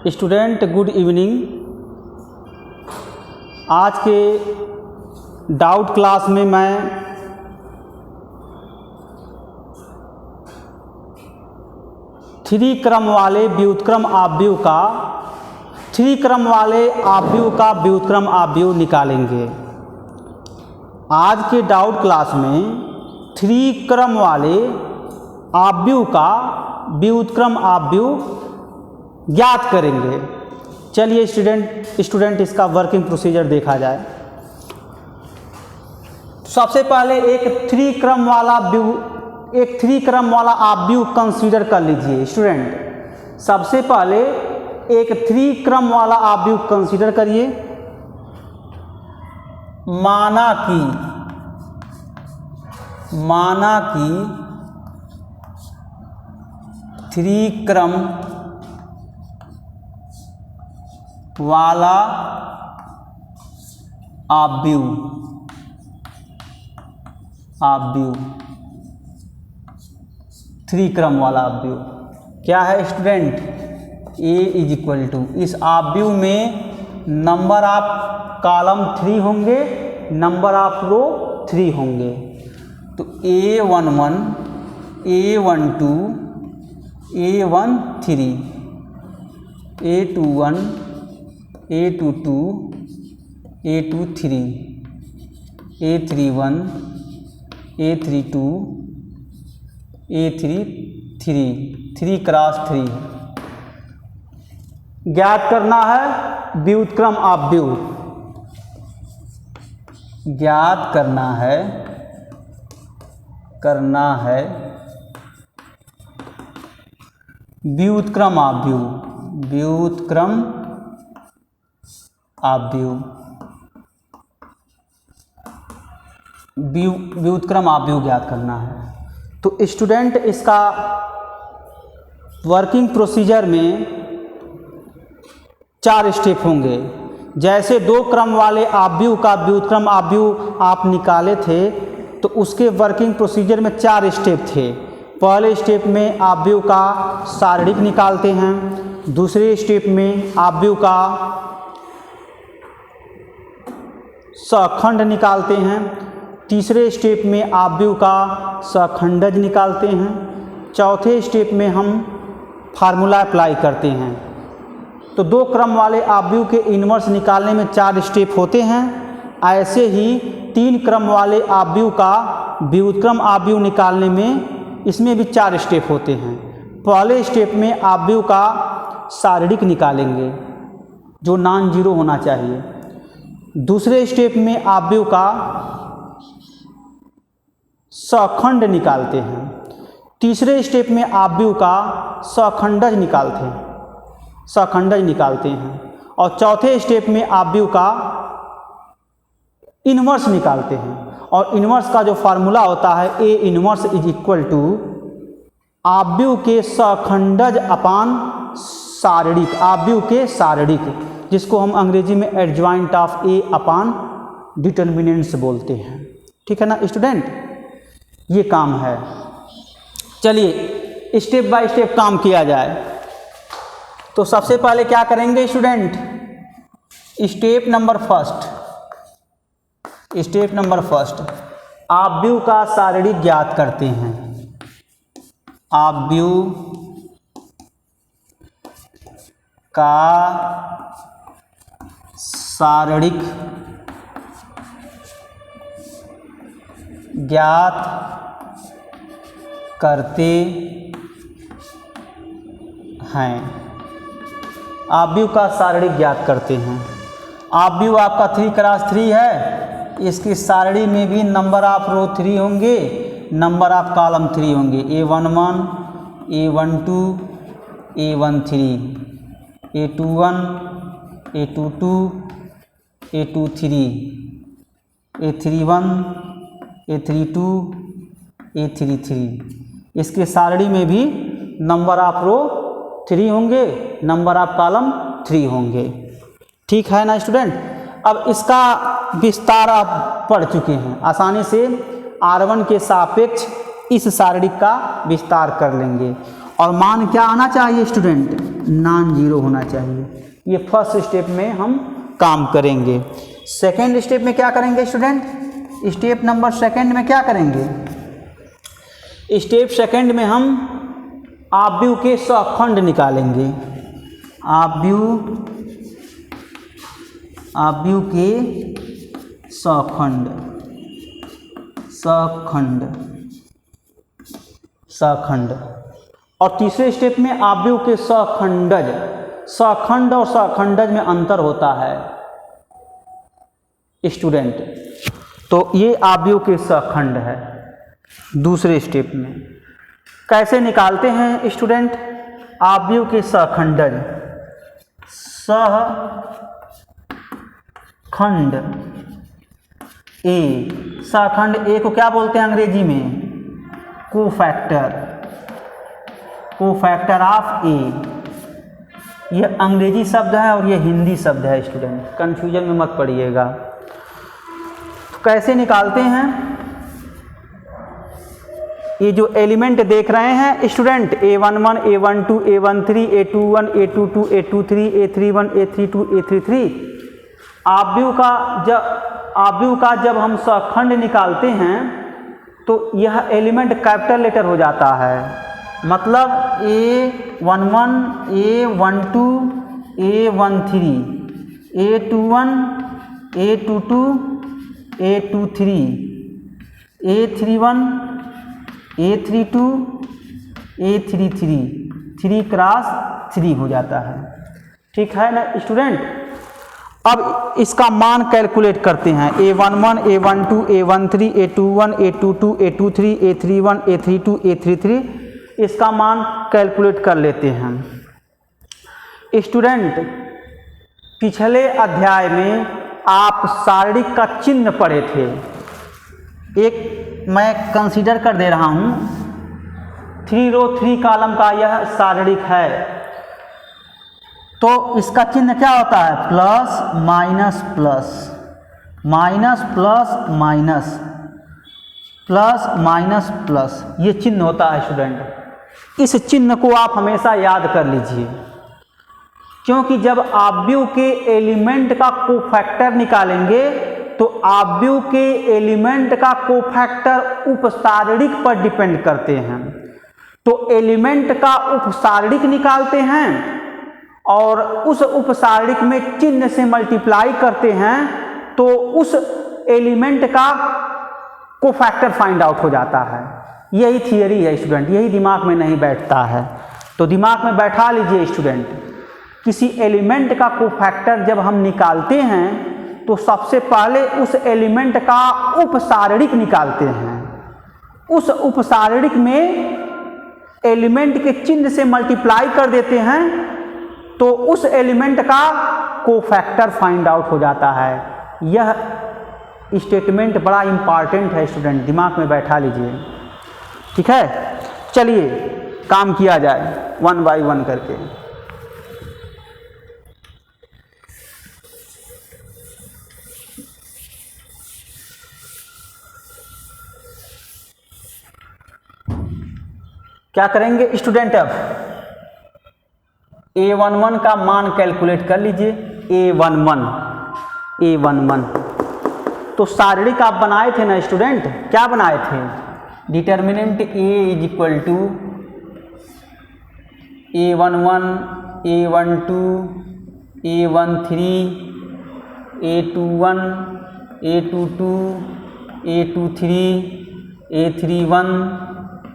Student good evening. आज के doubt class में मैं थ्री क्रम वाले व्युत्क्रम आव्यूह का व्युत्क्रम आव्यूह निकालेंगे। आज के डाउट क्लास में थ्री क्रम वाले आव्यूह का व्युत्क्रम आव्यूह ज्ञात करेंगे। चलिए स्टूडेंट इसका वर्किंग प्रोसीजर देखा जाए। सबसे पहले एक थ्री क्रम वाला आव्यूह कंसीडर कर लीजिए स्टूडेंट। सबसे पहले एक थ्री क्रम वाला आव्यूह कंसीडर करिए। माना कि थ्री क्रम वाला आव्यूह थ्री क्रम वाला आव्यूह क्या है student? A is equal to, इस आव्यूह में नंबर ऑफ कॉलम 3 होंगे, नंबर ऑफ रो 3 होंगे। तो A11, A12, A13, A21, A22, A23, A31, A32, A33, 3 cross 3 ज्ञात करना है। व्युत्क्रम आव्यूह ज्ञात करना है व्युत्क्रम आव्यूह ज्ञात करना है। तो स्टूडेंट इसका वर्किंग प्रोसीजर में 4 स्टेप होंगे। जैसे दो क्रम वाले आव्यूह का व्युत्क्रम आव्यूह आप निकाले थे तो उसके वर्किंग प्रोसीजर में 4 स्टेप थे। पहले स्टेप में आव्यूह का सारणिक निकालते हैं, दूसरे स्टेप में आव्यूह का सखंड निकालते हैं, तीसरे स्टेप में आव्यूह का सखंडज निकालते हैं, चौथे स्टेप में हम फार्मूला अप्लाई करते हैं। तो दो क्रम वाले आव्यूह के इन्वर्स निकालने में 4 स्टेप होते हैं। ऐसे ही 3 क्रम वाले आव्यूह का व्युत्क्रम आव्यूह निकालने में इसमें भी 4 स्टेप होते हैं। पहले स्टेप में आव्यूह का सारणिक निकालेंगे जो नॉन जीरो होना चाहिए। दूसरे स्टेप में आव्यूह का सखंड निकालते हैं। तीसरे स्टेप में आव्यूह का सखंडज निकालते हैं और चौथे स्टेप में आव्यूह का इन्वर्स निकालते हैं। और इन्वर्स का जो फार्मूला होता है A inverse is equal to आव्यूह के सखंडज अपान सारणिक, आव्यूह के सारणिक, जिसको हम अंग्रेजी में adjoint of A upon determinants बोलते हैं। ठीक है ना स्टूडेंट, ये काम है। चलिए स्टेप बाय स्टेप काम किया जाए। तो सबसे पहले क्या करेंगे स्टूडेंट? स्टेप नंबर फर्स्ट आव्यूह का सारणिक ज्ञात करते हैं। आव्यूह का सारणिक ज्ञात करते हैं। आव्यूह का सारणिक ज्ञात करते हैं। आव्यूह आपका 3 क्रॉस 3 है। इसकी सारणी में भी नंबर ऑफ रो 3 होंगे, नंबर ऑफ कॉलम 3 होंगे। A11, A12, A13, A21, A22, A23, A31, A32, A33। इसके सारणी में भी नंबर ऑफ रो 3 होंगे, नंबर ऑफ कॉलम 3 होंगे। ठीक है ना स्टूडेंट? अब इसका विस्तार आप पढ़ चुके हैं। आसानी से R1 के सापेक्ष इस सारणी का विस्तार कर लेंगे। और मान क्या आना चाहिए स्टूडेंट? नॉन जीरो होना चाहिए। ये फर्स्ट स्टेप में हम काम करेंगे। सेकेंड स्टेप में क्या करेंगे स्टूडेंट? स्टेप नंबर सेकेंड में क्या करेंगे? स्टेप सेकेंड में हम आव्यूह के सहखंड निकालेंगे। आव्यूह के सहखंड और तीसरे स्टेप में आव्यूह के सहखंडज। सहखंड और सहखंडज में अंतर होता है स्टूडेंट। तो ये आव्यूह के सहखंड है। दूसरे स्टेप में कैसे निकालते हैं स्टूडेंट? आव्यूह के सहखंडज। सहखंड ए, सहखंड ए को क्या बोलते हैं अंग्रेजी में? कोफैक्टर ऑफ ए। ये अंग्रेजी शब्द है और ये हिंदी शब्द है स्टूडेंट, कंफ्यूजन में मत पड़िएगा। तो कैसे निकालते हैं? ये जो एलिमेंट देख रहे हैं student, A11, A12, A13, A21, A22, A23, A31, A32, A33, आव्यूह का जब हम सहखंड निकालते हैं तो यह एलिमेंट कैपिटल लेटर हो जाता है। मतलब A11, A12, A13, A21, A22, A23, A31, A32, A33, 3 cross 3 हो जाता है। ठीक है ना स्टूडेंट? अब इसका मान कैलकुलेट करते हैं। A11, A12, A13, A21, A22, A23, A31, A32, A33, इसका मान कैलकुलेट कर लेते हैं स्टूडेंट। पिछले अध्याय में आप सारणिक का चिन्ह पढ़े थे। एक मैं कंसीडर कर दे रहा हूँ, 3 रो 3 कॉलम का यह सारणिक है। तो इसका चिन्ह क्या होता है? Plus minus plus, minus plus minus, plus minus plus, ये चिन्ह होता है स्टूडेंट। इस चिन्ह को आप हमेशा याद कर लीजिए, क्योंकि जब आव्यूह के एलिमेंट का कोफैक्टर निकालेंगे तो आव्यूह के एलिमेंट का कोफैक्टर उपसारणिक पर डिपेंड करते हैं। तो एलिमेंट का उपसारणिक निकालते हैं और उस उपसारणिक में चिन्ह से मल्टीप्लाई करते हैं तो उस एलिमेंट का कोफैक्टर फाइंड आउट हो जाता है। यही थियरी है स्टूडेंट, यही दिमाग में नहीं बैठता है। तो दिमाग में बैठा लीजिए स्टूडेंट, किसी एलिमेंट का कोफैक्टर जब हम निकालते हैं तो सबसे पहले उस एलिमेंट का उपसारणिक निकालते हैं। उस उपसारणिक में एलिमेंट के चिन्ह से मल्टीप्लाई कर देते हैं तो उस एलिमेंट का कोफैक्टर फाइंड आउट हो जाता है। यह स्टेटमेंट बड़ा इंपॉर्टेंट है स्टूडेंट, दिमाग में बैठा लीजिए। ठीक है, चलिए काम किया जाए 1 बाय 1 करके। क्या करेंगे स्टूडेंट? अब A11 का मान कैलकुलेट कर लीजिए। A11 तो सारणिक आप बनाए थे ना स्टूडेंट, क्या बनाए थे? Determinant A is equal to A11, A12, A13, A21, A22, A23, A31,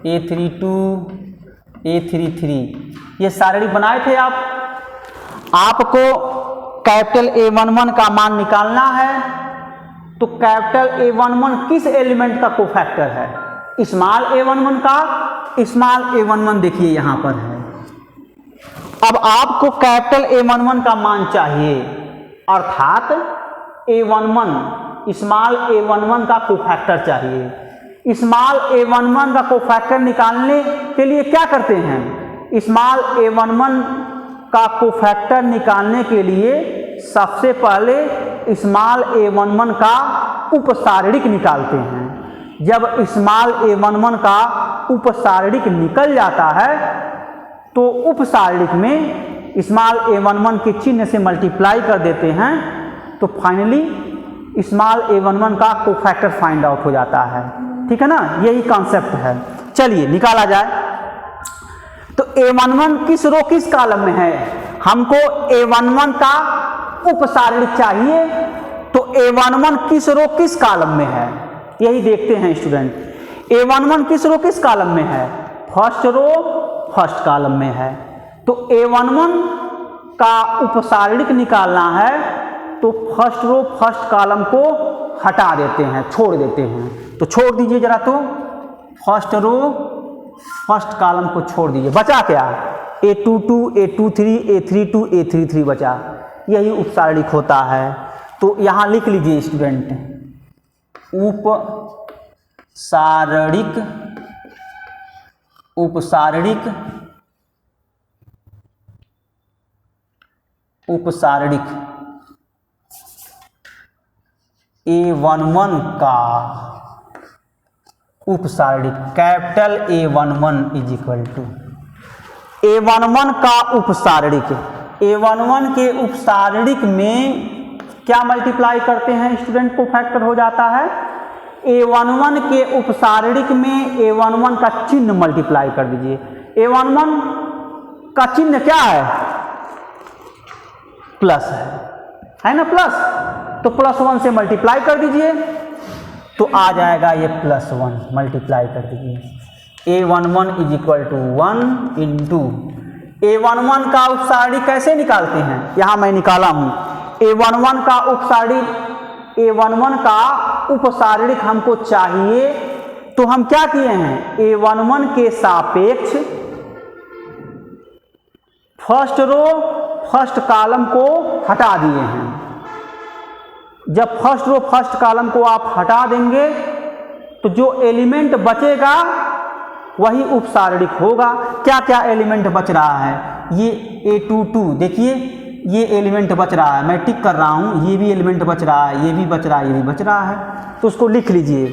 A32, A33, ये सारणी बनाए थे आप। आपको कैपिटल A11 का मान निकालना है तो कैपिटल A11 किस एलिमेंट का कोफैक्टर है? स्मॉल a11 का स्मॉल a11 देखिए यहां पर है। अब आपको कैपिटल A11 का मान चाहिए, अर्थात A11 स्मॉल a11 का कोफैक्टर चाहिए। स्मॉल a11 का कोफैक्टर निकालने के लिए क्या करते हैं? स्मॉल a11 का कोफैक्टर निकालने के लिए सबसे पहले स्मॉल a11 का उपसारणिक निकालते हैं। जब स्मॉल a11 का उपसारणिक निकल जाता है तो उपसारणिक में स्मॉल a11 के चिन्ह से मल्टीप्लाई कर देते हैं तो फाइनली स्मॉल a11 का कोफैक्टर फाइंड आउट हो जाता है। ठीक है ना, यही कॉन्सेप्ट है। चलिए निकाला जाए। तो a11 किस रो किस कॉलम में है, हमको a11 का उपसारणिक चाहिए, तो a11 किस रो किस कॉलम में है यही देखते हैं स्टूडेंट। a11 किस रो किस कॉलम में है, फर्स्ट रो फर्स्ट कॉलम में है। तो a11 का उपसारणिक निकालना है तो फर्स्ट रो फर्स्ट कॉलम को हटा देते हैं, छोड़ देते हैं। तो छोड़ दीजिए जरा, तो फर्स्ट रो फर्स्ट कॉलम को छोड़ दीजिए, बचा क्या, a22 a23 a32 a33 बचा, यही उपसारणिक होता है। तो यहाँ लिख लीजिए स्टूडेंट, उपसारणिक उपसारणिक उपसारणिक a11 का उपसारणिक capital A11 is equal to A11 का उपसारणिक, A11 के उपसारणिक में क्या मल्टीप्लाई करते हैं स्टूडेंट, को फैक्टर हो जाता है। A11 के उपसारणिक में A11 का चिन्ह मल्टीप्लाई कर दीजिए। A11 का चिन्ह क्या है, प्लस है ना, प्लस, तो +1 से मल्टीप्लाई कर दीजिए तो आ जाएगा ये +1, मल्टीप्लाई कर दीजिए। A11 is equal to 1 into A11 का उपसारणिक कैसे निकालते हैं, यहाँ मैं निकाला हूँ। A11 का उपसारणिक, A11 का उपसारणिक हमको चाहिए तो हम क्या किए हैं, A11 के सापेक्ष फर्स्ट रो फर्स्ट कॉलम को हटा दिए हैं। जब फर्स्ट रो फर्स्ट कॉलम को आप हटा देंगे तो जो एलिमेंट बचेगा वही उपसारणिक होगा। क्या क्या एलिमेंट बच रहा है, ये A22 देखिए, ये एलिमेंट बच रहा है, मैं टिक कर रहा हूँ, ये भी एलिमेंट बच रहा है, ये भी बच रहा है, ये भी बच रहा है, तो उसको लिख लीजिए।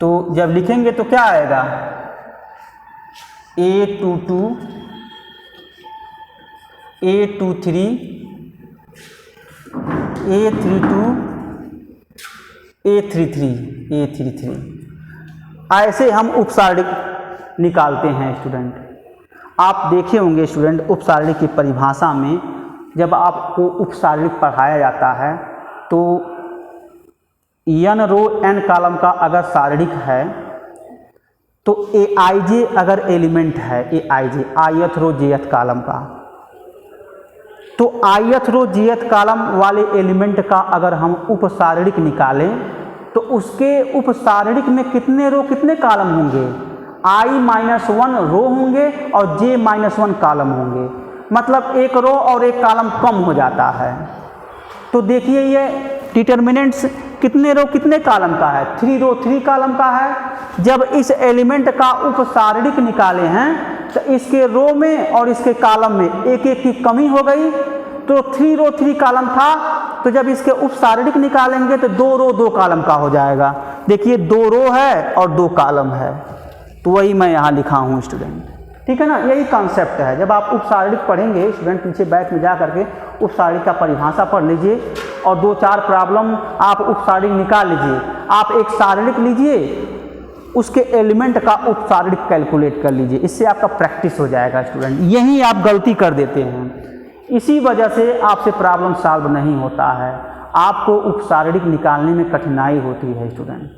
तो जब लिखेंगे तो क्या आएगा, A22 A23 A32 A33 ऐसे हम उपसारणिक निकालते हैं स्टूडेंट। आप देखे होंगे स्टूडेंट, उपसारणिक की परिभाषा में जब आपको उपसारणिक पढ़ाया जाता है तो n रो n कॉलम का अगर सारणिक है तो aij अगर एलिमेंट है, aij ith रो jth कॉलम का, तो ith रो jth कॉलम वाले एलिमेंट का अगर हम उपसारणिक निकालें तो उसके उपसारणिक में कितने रो कितने कॉलम होंगे, i-1 रो होंगे और j-1 कॉलम होंगे, मतलब एक रो और एक कॉलम कम हो जाता है। तो देखिए ये डिटर्मिनेंट्स कितने रो कितने कॉलम का है, 3 रो 3 कॉलम का है। जब इस एलिमेंट का उपसारणिक निकाले हैं तो इसके रो में और इसके कॉलम में एक एक की कमी हो गई, तो 3 रो 3 कॉलम था, तो जब इसके उपसारणिक निकालेंगे तो 2 रो 2 कॉलम का हो जाएगा। देखिए 2 रो है और 2 कॉलम है, तो वही मैं यहाँ लिखा हूँ स्टूडेंट। ठीक है ना, यही कॉन्सेप्ट है। जब आप उपसारणिक पढ़ेंगे स्टूडेंट, पीछे बैक में जा करके उपसारणिक का परिभाषा पढ़ लीजिए और 2-4 प्रॉब्लम आप उपसारणिक निकाल लीजिए। आप एक सारणिक लीजिए, उसके एलिमेंट का उपसारणिक कैलकुलेट कर लीजिए, इससे आपका प्रैक्टिस हो जाएगा स्टूडेंट। यही आप गलती कर देते हैं, इसी वजह से आपसे प्रॉब्लम सॉल्व नहीं होता है, आपको उपसारणिक निकालने में कठिनाई होती है स्टूडेंट।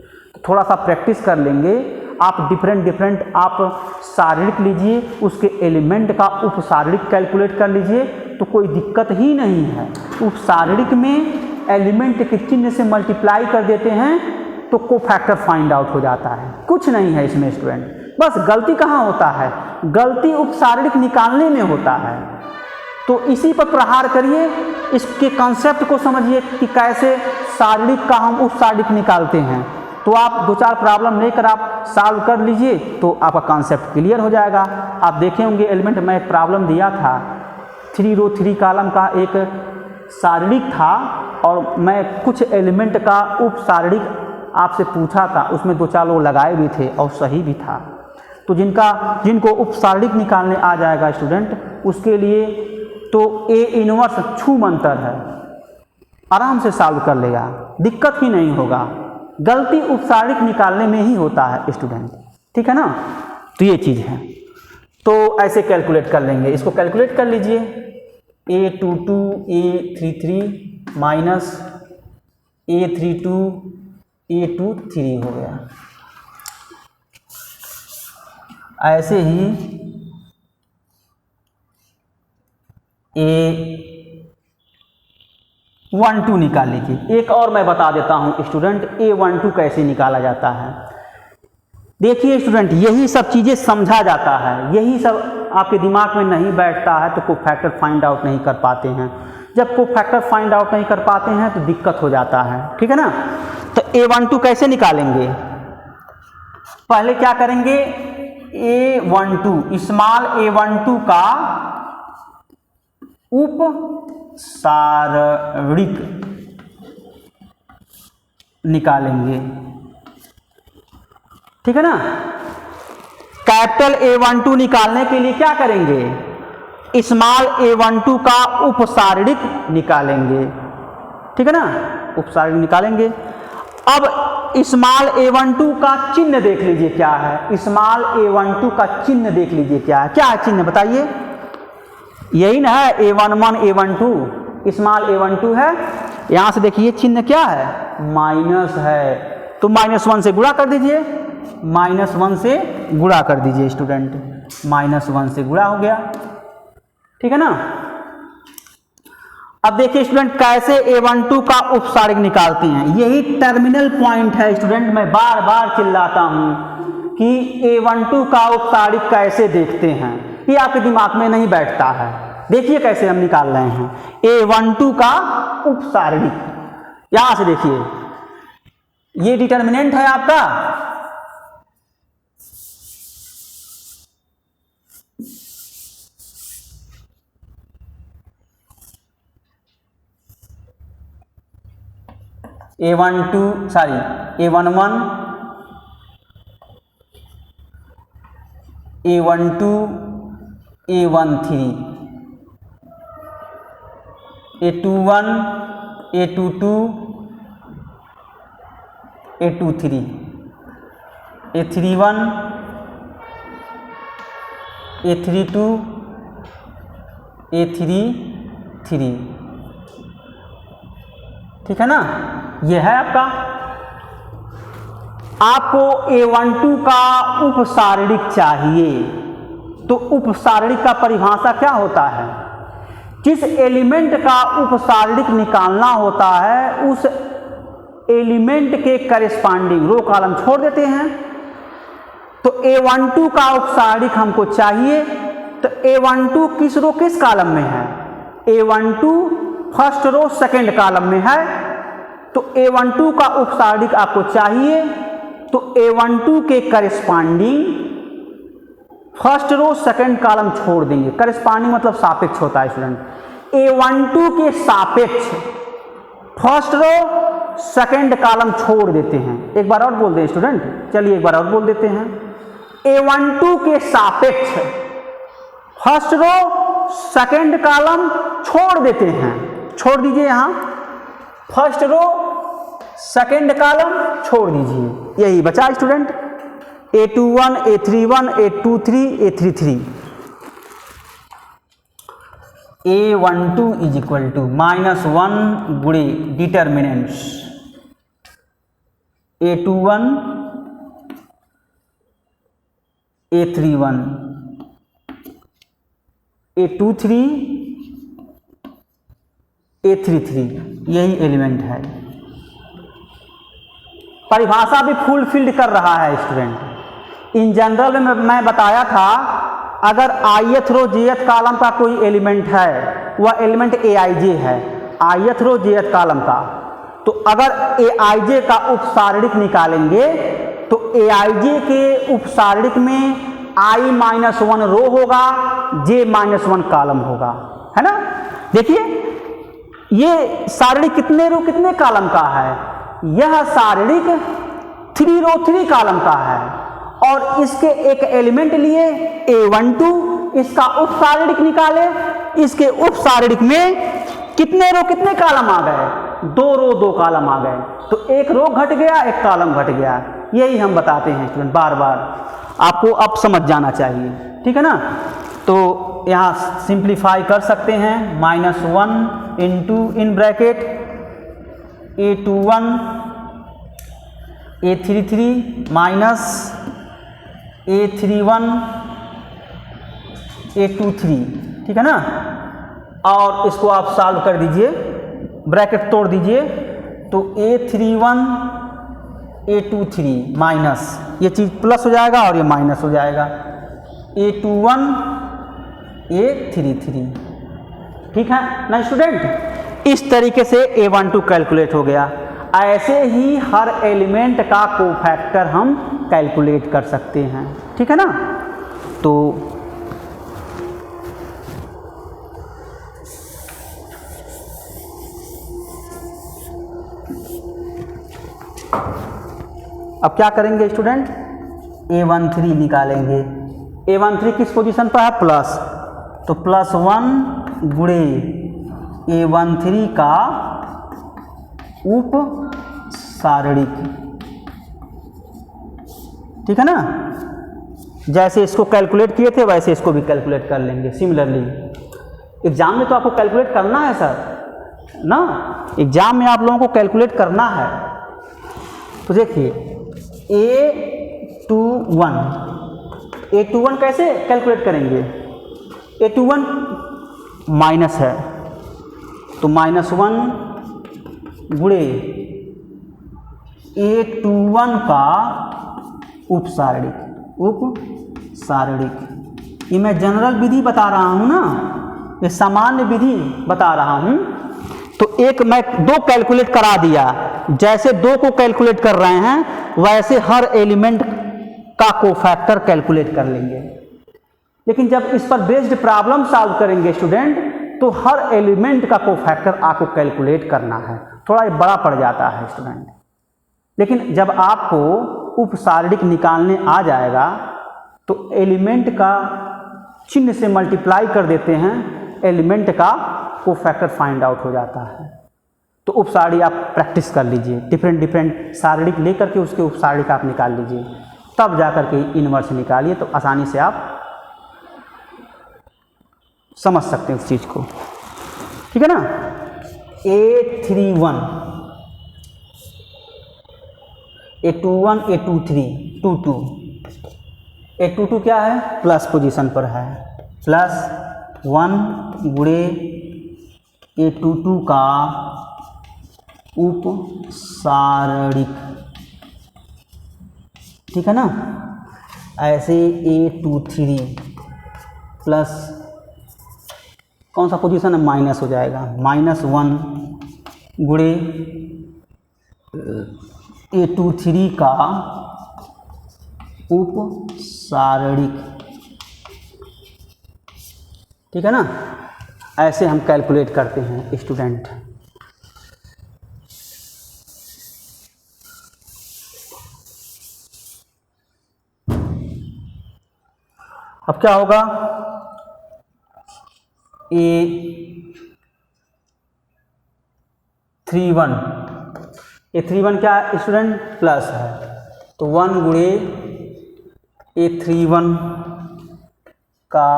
थोड़ा सा प्रैक्टिस कर लेंगे आप, डिफरेंट आप सारणिक लीजिए, उसके एलिमेंट का उपसारणिक कैलकुलेट कर लीजिए तो कोई दिक्कत ही नहीं है। उपसारणिक में एलिमेंट के चिन्ह से मल्टीप्लाई कर देते हैं तो कोफैक्टर फाइंड आउट हो जाता है, कुछ नहीं है इसमें स्टूडेंट। बस गलती कहाँ होता है, गलती उपसारणिक निकालने में होता है। तो इसी पर प्रहार करिए, इसके कॉन्सेप्ट को समझिए कि कैसे सारणिक का हम उपसारणिक निकालते हैं, तो आप 2-4 प्रॉब्लम लेकर आप सॉल्व कर लीजिए तो आपका कॉन्सेप्ट क्लियर हो जाएगा। आप देखे होंगे एलिमेंट में एक प्रॉब्लम दिया था, 3 रो 3 कॉलम का एक सारणिक था और मैं कुछ एलिमेंट का उपसारणिक आपसे पूछा था, उसमें 2-4 लोग लगाए भी थे और सही भी था। तो जिनको उपसारणिक निकालने आ जाएगा स्टूडेंट, उसके लिए तो ए इनवर्स छूमंतर है, आराम से सॉल्व कर लेगा, दिक्कत ही नहीं होगा। गलती उपसारिक निकालने में ही होता है स्टूडेंट, ठीक है ना। तो ये चीज़ है, तो ऐसे कैलकुलेट कर लेंगे। इसको कैलकुलेट कर लीजिए, A22 A33 minus A32 A23 हो गया। ऐसे ही A12 निकाल लीजिए। एक और मैं बता देता हूं स्टूडेंट, A12 कैसे निकाला जाता है। देखिए स्टूडेंट, यही सब चीज़ें समझा जाता है, यही सब आपके दिमाग में नहीं बैठता है तो कोफैक्टर फाइंड आउट नहीं कर पाते हैं। जब कोफैक्टर फाइंड आउट नहीं कर पाते हैं तो दिक्कत हो जाता है, ठीक है ना। तो A12 कैसे निकालेंगे, पहले क्या करेंगे, A12 स्मॉल A12 का उपसारणिक निकालेंगे, ठीक है ना। कैपिटल A12 निकालने के लिए क्या करेंगे, स्मॉल A12 का उपसारणिक निकालेंगे, ठीक है ना, उपसारणिक निकालेंगे। अब स्मॉल A12 का चिन्ह देख लीजिए क्या है, स्मॉल A12 का चिन्ह देख लीजिए क्या है, क्या है चिन्ह बताइए, यही ना है A11 A12, स्मॉल A12 है। यहां से देखिए चिन्ह क्या है, माइनस है, तो -1 से गुणा कर दीजिए, -1 से गुणा कर दीजिए स्टूडेंट, -1 से गुणा हो गया, ठीक है ना। अब देखिए स्टूडेंट कैसे A12 का उपसारणिक निकालते हैं, यही टर्मिनल पॉइंट है स्टूडेंट। मैं बार बार चिल्लाता हूं कि A12 का उपसारणिक कैसे देखते हैं, ये आपके दिमाग में नहीं बैठता है। देखिए कैसे हम निकाल रहे हैं A12 का उपसारणिक, यहां से देखिए, ये डिटर्मिनेंट है आपका, A11 A12 A13 A21 A22 A23 A31 A32 A33, ठीक है ना। यह है आपका, आपको A12 का उपसारणिक चाहिए, तो उपसारणिक का परिभाषा क्या होता है, जिस एलिमेंट का उपसारणिक निकालना होता है उस एलिमेंट के करेस्पॉन्डिंग रो कॉलम छोड़ देते हैं। तो A12 का उपसारणिक हमको चाहिए, तो A12 किस रो किस कॉलम में है, A12 first row second column में है, तो A12 का उपसारणिक आपको चाहिए, तो A12 के corresponding first row second column छोड़ देंगे। करेस्पॉन्डिंग मतलब सापेक्ष होता है स्टूडेंट, A12 के सापेक्ष फर्स्ट रो सेकंड कॉलम छोड़ देते हैं। एक बार और बोल दें स्टूडेंट, चलिए एक बार और बोल देते हैं, A12 के सापेक्ष फर्स्ट रो सेकंड कॉलम छोड़ देते हैं, छोड़ दीजिए, यहां फर्स्ट रो सेकंड कॉलम छोड़ दीजिए, यही बचा student, A21 A31 A23 A33। A12 is equal to -1 गुणे determinants A21 A31 A23 A33, यही एलिमेंट है। परिभाषा भी फुलफिल्ड कर रहा है स्टूडेंट। इन जनरल में मैं बताया था, अगर ith रो jth कॉलम का कोई एलिमेंट है, वह एलिमेंट aij है, ith रो jth कॉलम का, तो अगर aij का उपसारणिक निकालेंगे तो aij के उपसारणिक में i-1 रो होगा, j-1 कॉलम होगा, है ना। देखिए ये सारणिक कितने रो कितने कॉलम का है, यह सारणिक 3 रो 3 कॉलम का है, और इसके एक एलिमेंट लिए A12, इसका उपसारणिक निकाले इसके उपसारणिक में कितने रो कितने कॉलम आ गए? 2 रो 2 कॉलम आ गए, तो 1 रो घट गया, 1 कॉलम घट गया। यही हम बताते हैं स्टूडेंट, बार बार आपको अब समझ जाना चाहिए, ठीक है ना। तो यहाँ सिंप्लीफाई कर सकते हैं, -1 into in bracket A21 A33 minus A31 A23, ठीक है ना। और इसको आप सॉल्व कर दीजिए, ब्रैकेट तोड़ दीजिए, तो A31 A23 माइनस, ये चीज़ प्लस हो जाएगा और ये माइनस हो जाएगा, A21 A33, ठीक है ना स्टूडेंट। इस तरीके से A12 कैलकुलेट हो गया। ऐसे ही हर एलिमेंट का कोफैक्टर हम कैलकुलेट कर सकते हैं, ठीक है ना। तो अब क्या करेंगे स्टूडेंट, A13 निकालेंगे। A13 किस पोजीशन पर है? प्लस, तो +1 गुणे A13 का उप सारणिक, ठीक है ना। जैसे इसको कैलकुलेट किए थे वैसे इसको भी कैलकुलेट कर लेंगे सिमिलरली। एग्जाम में तो आपको कैलकुलेट करना है सर ना, एग्जाम में आप लोगों को कैलकुलेट करना है। तो देखिए A21 कैसे कैलकुलेट करेंगे? A21 माइनस है, तो -1 गुणे A21 का उपसारणिक, ये मैं जनरल विधि बता रहा हूँ ना, ये सामान्य विधि बता रहा हूँ। तो एक मैं 2 कैलकुलेट करा दिया, जैसे 2 को कैलकुलेट कर रहे हैं वैसे हर एलिमेंट का कोफैक्टर कैलकुलेट कर लेंगे। लेकिन जब इस पर बेस्ड प्रॉब्लम सॉल्व करेंगे स्टूडेंट, तो हर एलिमेंट का कोफैक्टर आपको कैलकुलेट करना है, थोड़ा ये बड़ा पड़ जाता है स्टूडेंट। लेकिन जब आपको उपसारणिक निकालने आ जाएगा तो एलिमेंट का चिन्ह से मल्टीप्लाई कर देते हैं, एलिमेंट का कोफैक्टर फाइंड आउट हो जाता है। तो उपसारणिक आप प्रैक्टिस कर लीजिए, डिफरेंट सारणिक लेकर के उसके उपसारणिक आप निकाल लीजिए, तब जाकर के इनवर्स निकालिए, तो आसानी से आप समझ सकते हैं उस चीज़ को, ठीक है ना। A31 A21 A23 22, A22 क्या है? प्लस पोजीशन पर है, +1 गुणे A22 का उपसारणिक, ठीक है ना। ऐसे A23 प्लस कौन सा पोजीशन है? माइनस हो जाएगा, -1 गुणे A23 का उपसारणिक, ठीक है ना। ऐसे हम कैलकुलेट करते हैं स्टूडेंट। अब क्या होगा? A31 क्या है स्टूडेंट? प्लस है, तो 1 गुणे A31 का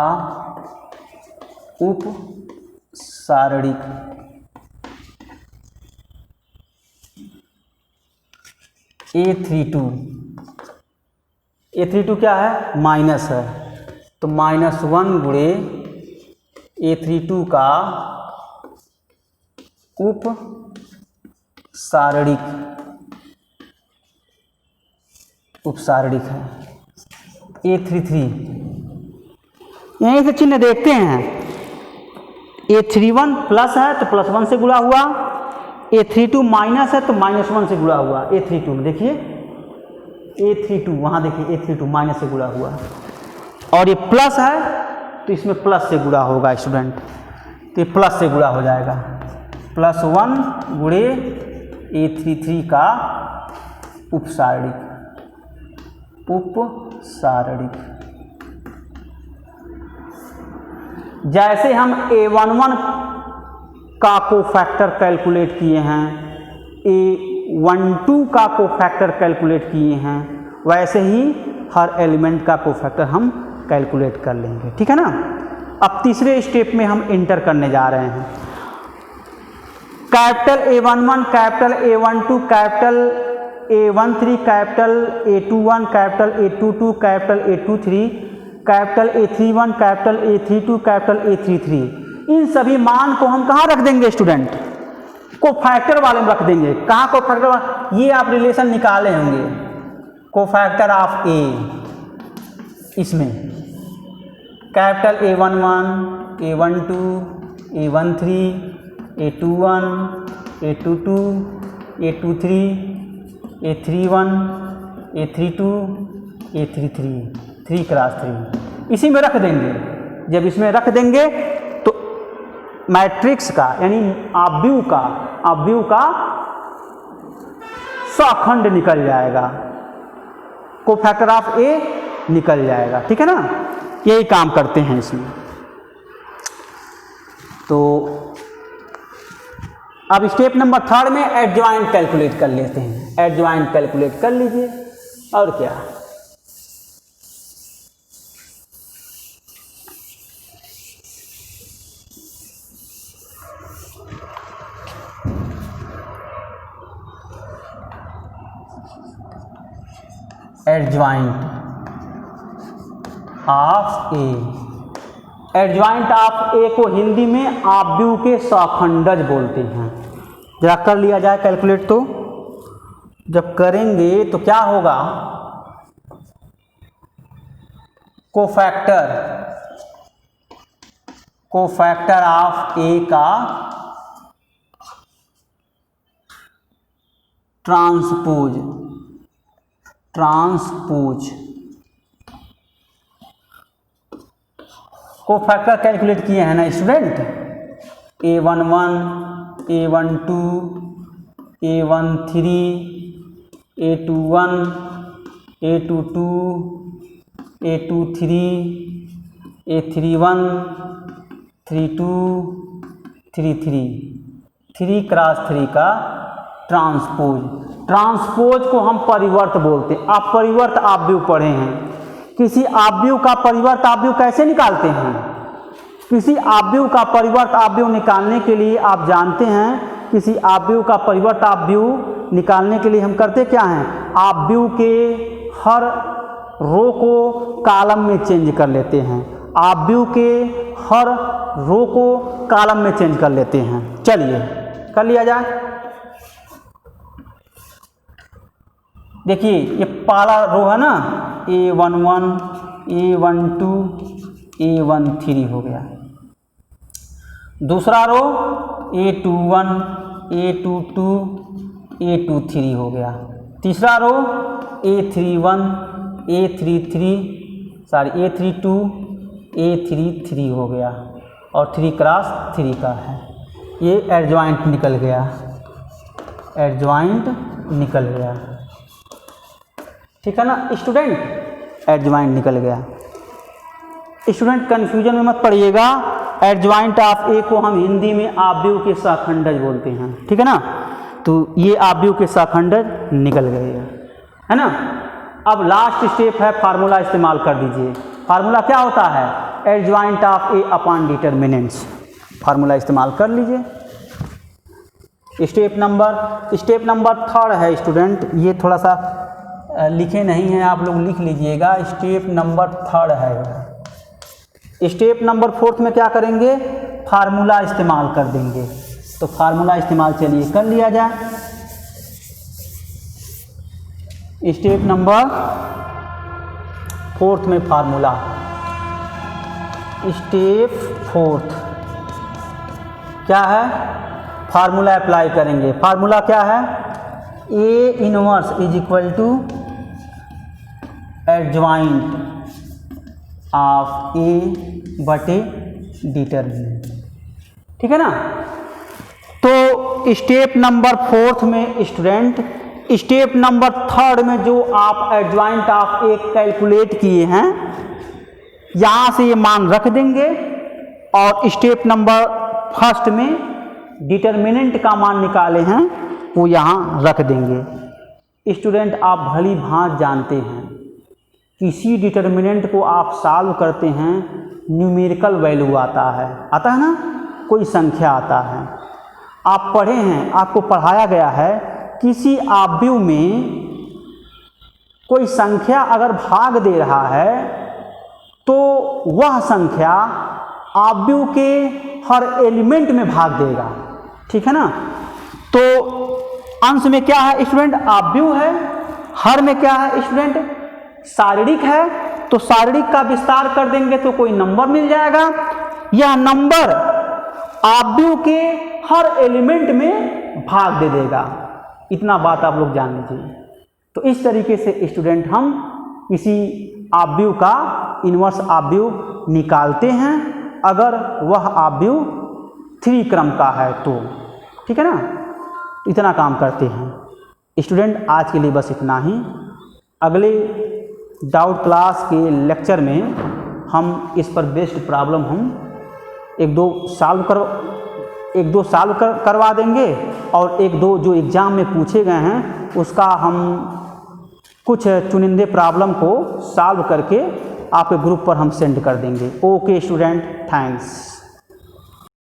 उपसारणिक, A32 क्या है? माइनस है, तो -1 गुणे A32 का उपसारणिक है A33। यहीं से चिन्ह देखते हैं, A31 प्लस है तो +1 से गुणा हुआ, A32 माइनस है तो -1 से गुणा हुआ। A32 में देखिए A32, वहाँ देखिए A32 माइनस से गुणा हुआ, और ये प्लस है तो इसमें प्लस से गुणा होगा स्टूडेंट, तो ये प्लस से गुणा हो जाएगा, +1 गुणे A33 का उपसारणिक। जैसे हम A11 का कोफैक्टर कैलकुलेट किए हैं, A12 का कोफैक्टर कैलकुलेट किए हैं, वैसे ही हर एलिमेंट का कोफैक्टर हम कैलकुलेट कर लेंगे। ठीक है ना। अब तीसरे स्टेप में हम इंटर करने जा रहे हैं। Capital A11, capital A12, capital A13, capital A21, capital A22, capital A23, capital A31, capital A32, capital A33, इन सभी मान को हम कहाँ रख देंगे स्टूडेंट? कोफैक्टर वाले में रख देंगे। कहाँ कोफैक्टर? ये आप रिलेशन निकाले होंगे, कोफैक्टर ऑफ ए, इसमें capital A11, A12, A13, A21, A22, A23, A31, A32, A33, 3 cross 3 इसी में रख देंगे। जब इसमें रख देंगे तो मैट्रिक्स का यानी आव्यूह का सखंड निकल जाएगा, कोफैक्टर ऑफ ए निकल जाएगा। ठीक है ना। यही काम करते हैं इसमें। तो अब स्टेप नंबर 3 में एडजॉइंट कैलकुलेट कर लेते हैं। एडजॉइंट कैलकुलेट कर लीजिए। और क्या, adjoint of A, adjoint of A को हिंदी में आव्यूह के सखंडज बोलते हैं। जरा कर लिया जाए कैलकुलेट। तो जब करेंगे तो क्या होगा? कोफैक्टर ऑफ ए का ट्रांसपोज कोफैक्टर कैलकुलेट किए हैं ना student. A11, A12, A13, A21, A22, A23, A31, 32, 33, 3 cross 3 का ट्रांसपोज को हम परिवर्त बोलते हैं। आप परिवर्त आव्यूह पढ़े हैं। किसी आव्यूह का परिवर्त आव्यूह कैसे निकालते हैं? किसी आव्यूह का परिवर्त आव्यूह निकालने के लिए आप जानते हैं, किसी आव्यूह का परिवर्त आव्यूह निकालने के लिए हम करते क्या हैं? आव्यूह के हर रो को कॉलम में चेंज कर लेते हैं। आव्यूह के हर रो को कॉलम में चेंज कर लेते हैं। चलिए कर लिया जाए। देखिए ये पहला रो है ना, A11, A12, A13 हो गया। दूसरा रो A21, A22, A23 हो गया। तीसरा रो A31, A32, A33 हो गया और 3 क्रॉस 3 का है। ये एडजॉइंट निकल गया, एडजॉइंट निकल गया। ठीक है ना स्टूडेंट, एडजॉइंट निकल गया। स्टूडेंट कंफ्यूजन में मत पड़िएगा। एडजॉइंट ऑफ ए को हम हिंदी में आव्यूह के सखंडज बोलते हैं। ठीक है ना। तो ये आव्यूह के सखंडज निकल गए है ना। अब लास्ट स्टेप है, फार्मूला इस्तेमाल कर दीजिए। फार्मूला क्या होता है? Adjoint of A upon determinants. Formula इस्तेमाल कर लीजिए। स्टेप नंबर 3 है स्टूडेंट। ये थोड़ा सा लिखे नहीं हैं, आप लोग लिख लीजिएगा। स्टेप नंबर 3 है। स्टेप नंबर 4 में क्या करेंगे? फार्मूला इस्तेमाल कर देंगे। तो फार्मूला इस्तेमाल चलिए कर लिया जाए। स्टेप नंबर 4 में फार्मूला, स्टेप 4 क्या है? फार्मूला अप्लाई करेंगे। फार्मूला क्या है? A inverse is equal to adjoint of A बटे डिटर्मिनेंट। ठीक है ना। तो स्टेप नंबर 4 में स्टूडेंट, स्टेप नंबर 3 में जो आप एडजॉइंट ऑफ ए कैलकुलेट किए हैं, यहाँ से ये मान रख देंगे और स्टेप नंबर फर्स्ट में डिटर्मिनेंट का मान निकाले हैं वो यहाँ रख देंगे। स्टूडेंट आप भली भांति जानते हैं किसी डिटर्मिनेंट को आप सॉल्व करते हैं न्यूमेरिकल वैल्यू आता है ना, कोई संख्या आता है। आप पढ़े हैं, आपको पढ़ाया गया है किसी आव्यूह में कोई संख्या अगर भाग दे रहा है तो वह संख्या आव्यूह के हर एलिमेंट में भाग देगा, ठीक है ना। तो अंश में क्या है स्टूडेंट, आव्यूह है। हर में क्या है स्टूडेंट, शारीरिक है। तो शारीरिक का विस्तार कर देंगे तो कोई नंबर मिल जाएगा। यह नंबर आव्यूह के हर एलिमेंट में भाग दे देगा। इतना बात आप लोग जान लीजिए। तो इस तरीके से स्टूडेंट हम किसी आव्यूह का इनवर्स आव्यूह निकालते हैं अगर वह आव्यूह 3 क्रम का है तो, ठीक है ना। इतना काम करते हैं स्टूडेंट। आज के लिए बस इतना ही। अगले डाउट क्लास के लेक्चर में हम इस पर बेस्ड प्रॉब्लम हम एक दो सॉल्व करवा देंगे और एक दो जो एग्ज़ाम में पूछे गए हैं उसका हम कुछ चुनिंदे प्रॉब्लम को सॉल्व करके आपके ग्रुप पर हम सेंड कर देंगे। Okay student, thanks.